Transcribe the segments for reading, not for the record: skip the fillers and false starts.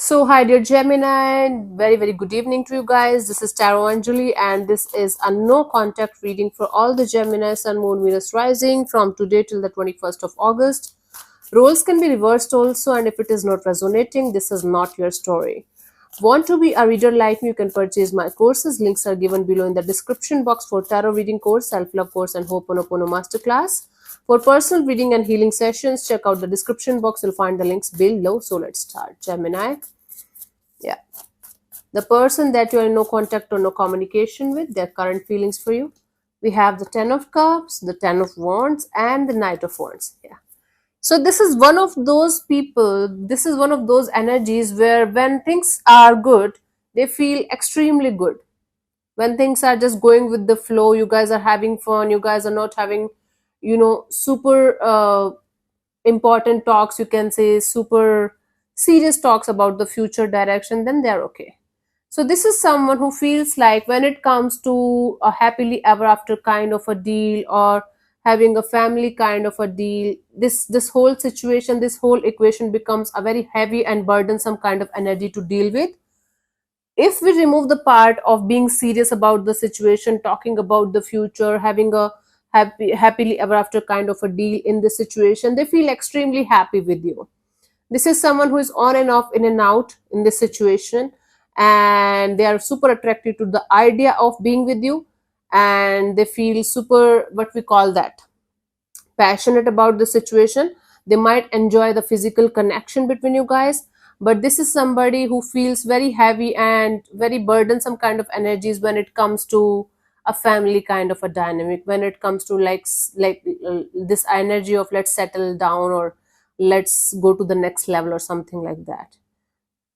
So, hi, dear Gemini. Very good evening to you guys. This is Tarot Anjali, and this is a no contact reading for all the Gemini, Sun, Moon, Venus rising from today till the 21st of August. Roles can be reversed also, and if it is not resonating, this is not your story. Want to be a reader like me? You can purchase my courses. Links are given below in the description box for tarot reading course, self-love course, and Ho'oponopono masterclass. For personal reading and healing sessions, check out the description box. You'll find the links below. So let's start. Gemini. Yeah. The person that you are in no contact or no communication with, their current feelings for you. We have the Ten of Cups, the Ten of Wands, and the Knight of Wands. Yeah. So this is one of those people, this is one of those energies where when things are good, they feel extremely good. When things are just going with the flow, you guys are having fun, you guys are not having, super important talks, you can say super serious talks about the future direction, then they're okay. So this is someone who feels like when it comes to a happily ever after kind of a deal or having a family kind of a deal, this whole situation, this whole equation becomes a very heavy and burdensome kind of energy to deal with. If we remove the part of being serious about the situation, talking about the future, having a happily ever after kind of a deal in this situation, they feel extremely happy with you. This is someone who is on and off, in and out in this situation, and they are super attracted to the idea of being with you, and they feel super, what we call that, passionate about the situation. They might enjoy the physical connection between you guys, but this is somebody who feels very heavy and very burdensome kind of energies when it comes to a family kind of a dynamic, when it comes to this energy of let's settle down or let's go to the next level or something like that.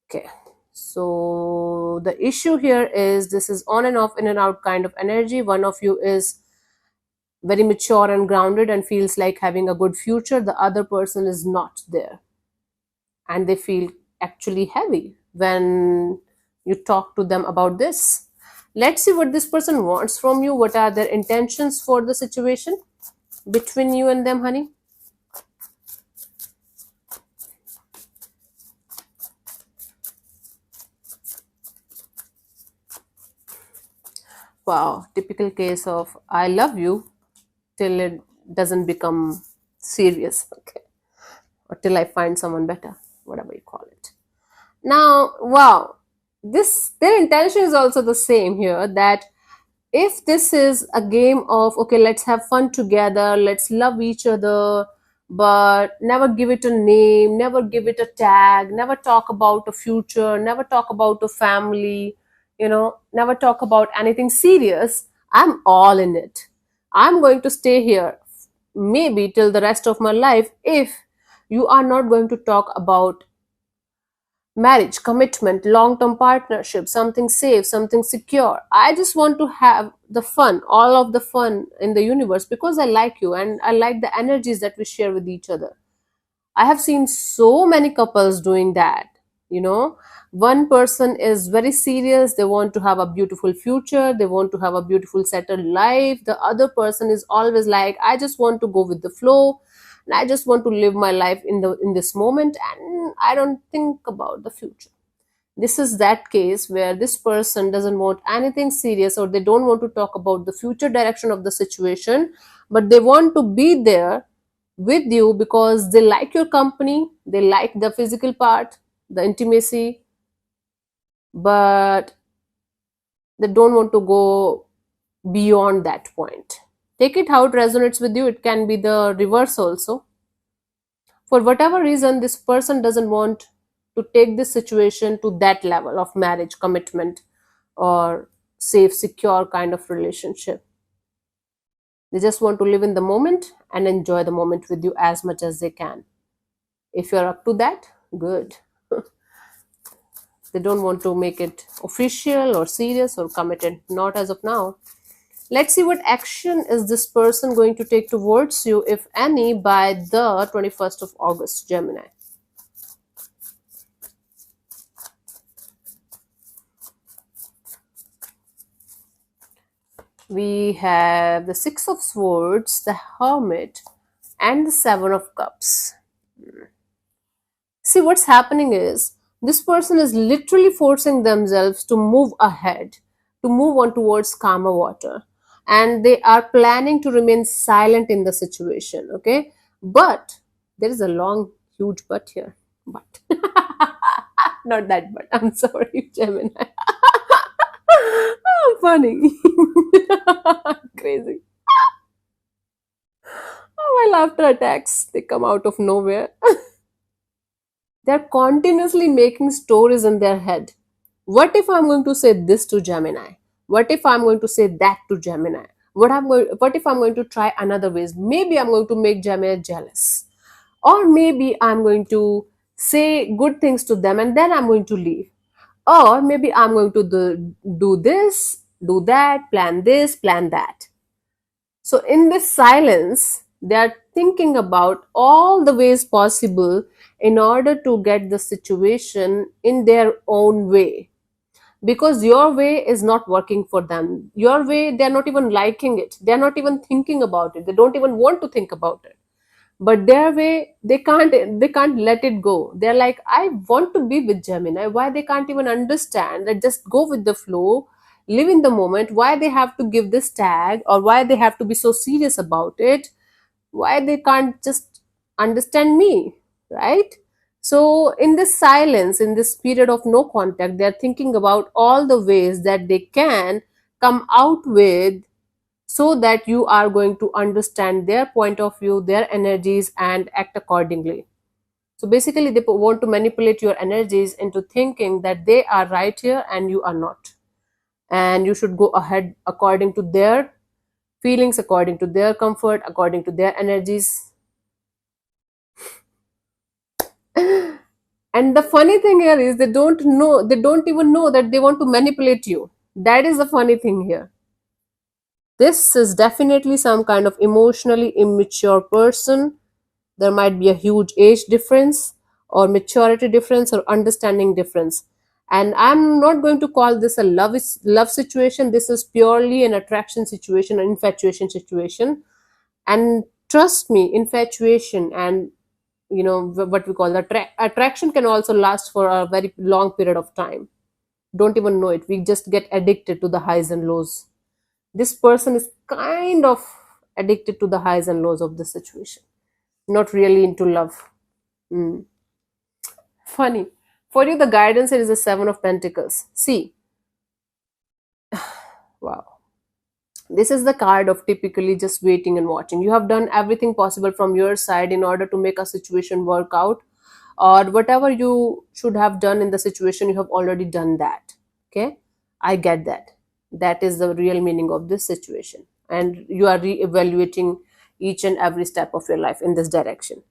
Okay, so the issue here is this is on and off, in and out kind of energy. One of you is very mature and grounded and feels like having a good future. The other person is not there, and they feel actually heavy when you talk to them about this. Let's see what this person wants from you. What are their intentions for the situation between you and them, honey? Wow, typical case of I love you till it doesn't become serious, okay, or till I find someone better, whatever you call it. Now, wow, this their intention is also the same here, that if this is a game of okay, let's have fun together, let's love each other, but never give it a name, never give it a tag, never talk about a future, never talk about a family, never talk about anything serious, I'm all in it. I'm going to stay here maybe till the rest of my life if you are not going to talk about marriage, commitment, long term partnership, something safe, something secure. I just want to have the fun, all of the fun in the universe, because I like you and I like the energies that we share with each other. I have seen so many couples doing that. You know, one person is very serious, they want to have a beautiful future, they want to have a beautiful settled life. The other person is always like, I just want to go with the flow and I just want to live my life in this moment and I don't think about the future. This is that case where this person doesn't want anything serious, or they don't want to talk about the future direction of the situation, but they want to be there with you because they like your company, they like the physical part, the intimacy, but they don't want to go beyond that point. Take it how it resonates with you. It can be the reverse also. For whatever reason, this person doesn't want to take this situation to that level of marriage, commitment, or safe, secure kind of relationship. They just want to live in the moment and enjoy the moment with you as much as they can. If you're up to that, good. They don't want to make it official or serious or committed, not as of now. Let's see what action is this person going to take towards you, if any, by the 21st of August, Gemini. We have the Six of Swords, the Hermit, and the Seven of Cups. See, what's happening is This person is literally forcing themselves to move ahead, to move on towards calmer water. And they are planning to remain silent in the situation, okay? But there is a long, huge but here. But. Not that but. I'm sorry, Gemini. Funny. Crazy. Oh, my laughter attacks, they come out of nowhere. They're continuously making stories in their head. What if I'm going to say this to Gemini? What if I'm going to say that to Gemini? What if I'm going to try another ways? Maybe I'm going to make Gemini jealous. Or maybe I'm going to say good things to them and then I'm going to leave. Or maybe I'm going to do this, do that, plan that. So, in this silence, they are thinking about all the ways possible in order to get the situation in their own way. Because your way is not working for them. Your way, they're not even liking it. They're not even thinking about it. They don't even want to think about it. But their way, they can't let it go. They're like, I want to be with Gemini. Why they can't even understand that just go with the flow, live in the moment, why they have to give this tag or why they have to be so serious about it, why they can't just understand me, right? So in this silence, in this period of no contact, they're thinking about all the ways that they can come out with, so that you are going to understand their point of view, their energies, and act accordingly. So basically, they want to manipulate your energies into thinking that they are right here and you are not. And you should go ahead according to their feelings, according to their comfort, according to their energies. And the funny thing here is they don't even know that they want to manipulate you. That is the funny thing here. This is definitely some kind of emotionally immature person. There might be a huge age difference or maturity difference or understanding difference. And I'm not going to call this a love situation. This is purely an attraction situation, an infatuation situation. And trust me, infatuation and what we call attraction can also last for a very long period of time. Don't even know it. We just get addicted to the highs and lows. This person is kind of addicted to the highs and lows of the situation, not really into love. Mm. Funny. For you, the guidance here is the Seven of Pentacles. See, wow. This is the card of typically just waiting and watching. You have done everything possible from your side in order to make a situation work out, or whatever you should have done in the situation, you have already done that. Okay? I get that. That is the real meaning of this situation. And you are re evaluating each and every step of your life in this direction.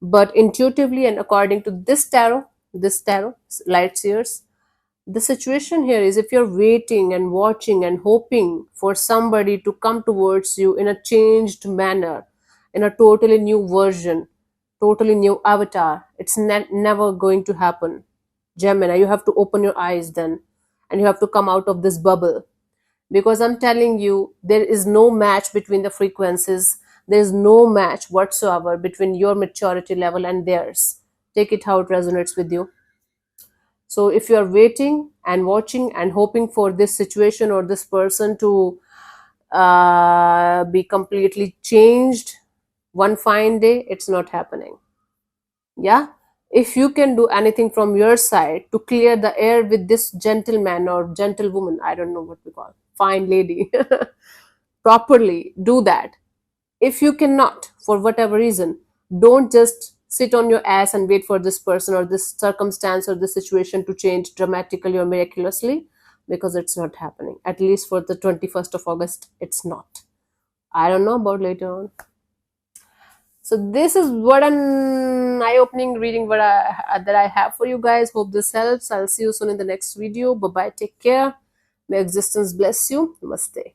But intuitively and according to this tarot, light seers, the situation here is if you're waiting and watching and hoping for somebody to come towards you in a changed manner, in a totally new version, totally new avatar, it's never going to happen. Gemini, you have to open your eyes then, and you have to come out of this bubble, because I'm telling you, there is no match between the frequencies. There is no match whatsoever between your maturity level and theirs. Take it how it resonates with you. So if you are waiting and watching and hoping for this situation or this person to be completely changed one fine day, it's not happening. Yeah, if you can do anything from your side to clear the air with this gentleman or gentlewoman, I don't know what we call, fine lady, properly do that. If you cannot, for whatever reason, don't just sit on your ass and wait for this person or this circumstance or this situation to change dramatically or miraculously, because it's not happening. At least for the 21st of August, it's not. I don't know about later on. So this is what an eye-opening reading that I have for you guys. Hope this helps. I'll see you soon in the next video. Bye-bye. Take care. May existence bless you. Namaste.